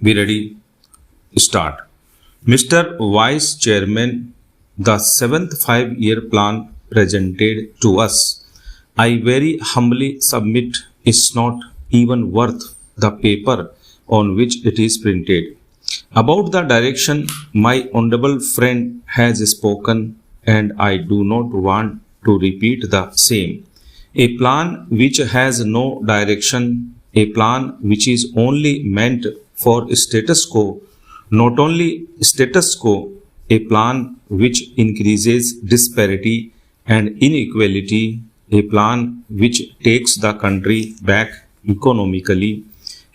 Be ready? Start. Mr. Vice Chairman, the seventh five-year plan presented to us, I very humbly submit, is not even worth the paper on which it is printed. About the direction, my honorable friend has spoken, and I do not want to repeat the same. A plan which has no direction, a plan which is only meant for status quo, not only status quo, a plan which increases disparity and inequality, a plan which takes the country back economically,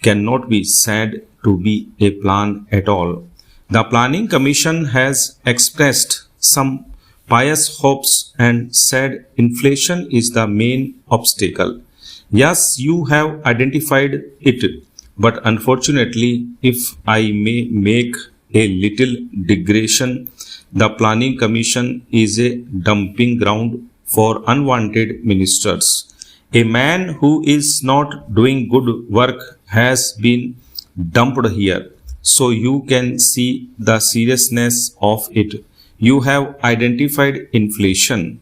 cannot be said to be a plan at all. The Planning Commission has expressed some pious hopes and said inflation is the main obstacle. Yes, you have identified it, but unfortunately, if I may make a little digression, the Planning Commission is a dumping ground for unwanted ministers. A man who is not doing good work has been dumped here, so you can see the seriousness of it. You have identified inflation,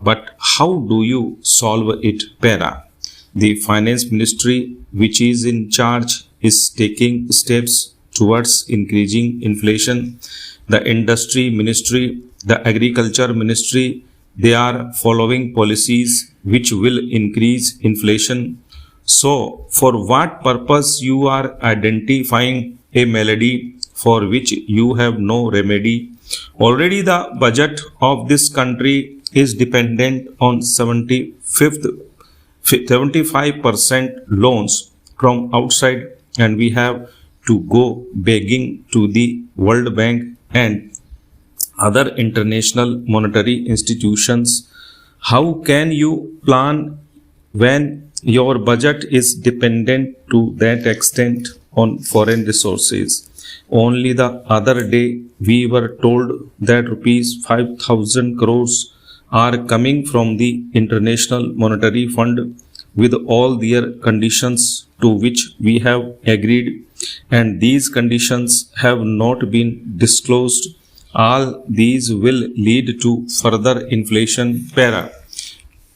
but how do you solve it, Para? The Finance Ministry, which is in charge, is taking steps towards increasing inflation. The Industry Ministry, the Agriculture Ministry, they are following policies which will increase inflation. So, for what purpose you are identifying a malady for which you have no remedy? Already the budget of this country is dependent on 75% loans from outside, and we have to go begging to the World Bank and other international monetary institutions. How can you plan when your budget is dependent to that extent on foreign resources? Only the other day we were told that rupees 5,000 crores are coming from the International Monetary Fund with all their conditions to which we have agreed, and these conditions have not been disclosed. All these will lead to further inflation, Para.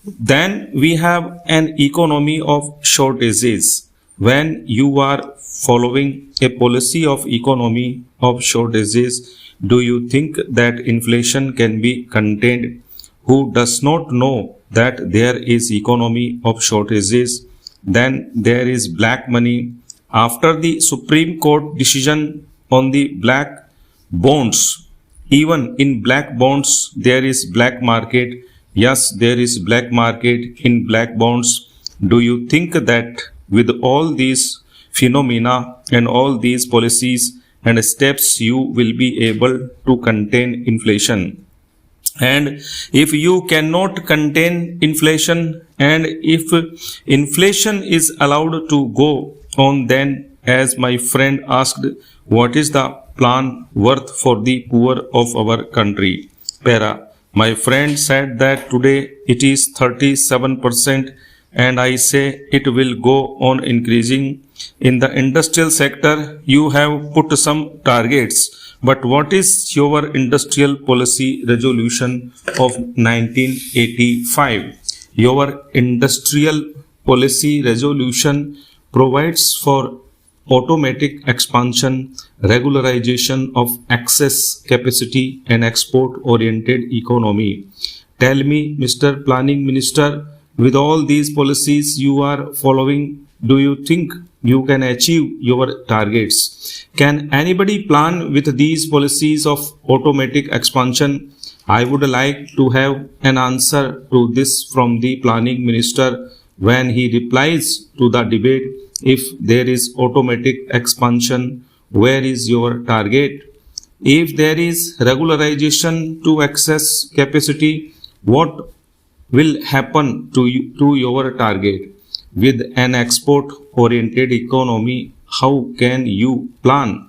Then we have an economy of shortages. When you are following a policy of economy of shortages, do you think that inflation can be contained? Who does not know that there is economy of shortages? Then there is black money. After the Supreme Court decision on the black bonds, even in black bonds there is black market. Yes, there is black market in black bonds. Do you think that with all these phenomena and all these policies and steps you will be able to contain inflation? And if you cannot contain inflation, and if inflation is allowed to go on, then as my friend asked, what is the plan worth for the poor of our country? Para, my friend said that today it is 37%, and I say it will go on increasing. In the industrial sector, you have put some targets. But what is your industrial policy resolution of 1985? Your industrial policy resolution provides for automatic expansion, regularization of excess capacity and export-oriented economy. Tell me, Mr. Planning Minister, with all these policies you are following, do you think you can achieve your targets? Can anybody plan with these policies of automatic expansion? I would like to have an answer to this from the Planning Minister when he replies to the debate. If there is automatic expansion, where is your target? If there is regularization to excess capacity, what will happen to your target? With an export-oriented economy, how can you plan?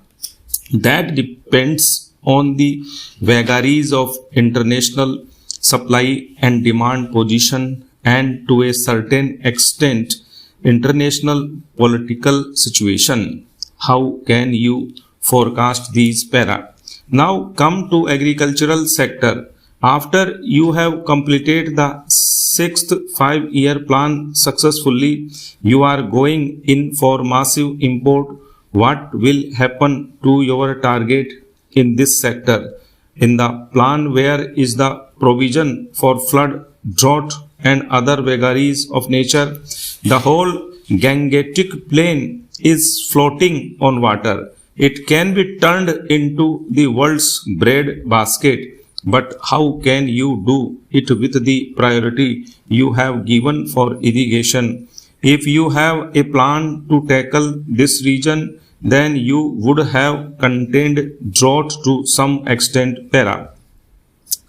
That depends on the vagaries of international supply and demand position, and to a certain extent international political situation. how can you forecast these para? Now come to agricultural sector. After you have completed the sixth 5-year plan successfully, you are going in for massive import. What will happen to your target in this sector? In the plan, where is the provision for flood, drought, and other vagaries of nature? The whole Gangetic plain is floating on water. It can be turned into the world's bread basket. But how can you do it with the priority you have given for irrigation? If you have a plan to tackle this region, then you would have contained drought to some extent. Para.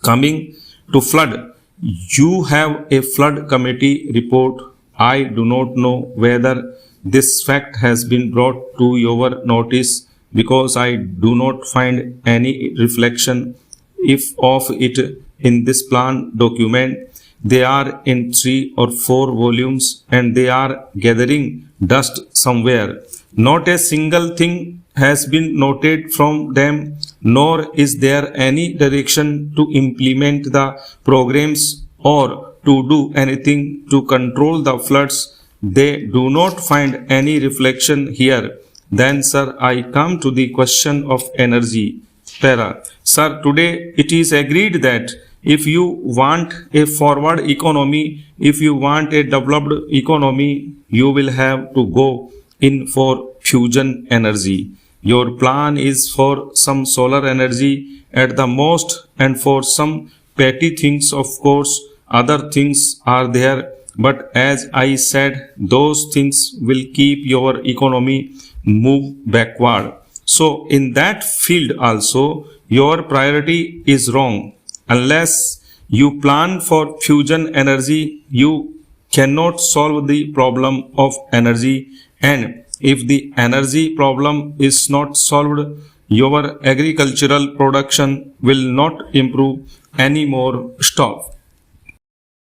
Coming to flood, you have a flood committee report. I do not know whether this fact has been brought to your notice because I do not find any reflection if of it in this plan document. They are in 3 or 4 volumes and they are gathering dust somewhere. Not a single thing has been noted from them, nor is there any direction to implement the programs or to do anything to control the floods. They do not find any reflection here. Then, sir, I come to the question of energy. Para. Sir, today it is agreed that if you want a forward economy, if you want a developed economy, you will have to go in for fusion energy. Your plan is for some solar energy at the most and for some petty things, of course. Other things are there, but as I said, those things will keep your economy move backward. So in that field also, your priority is wrong. Unless you plan for fusion energy, you cannot solve the problem of energy. And if the energy problem is not solved, your agricultural production will not improve anymore. Stop.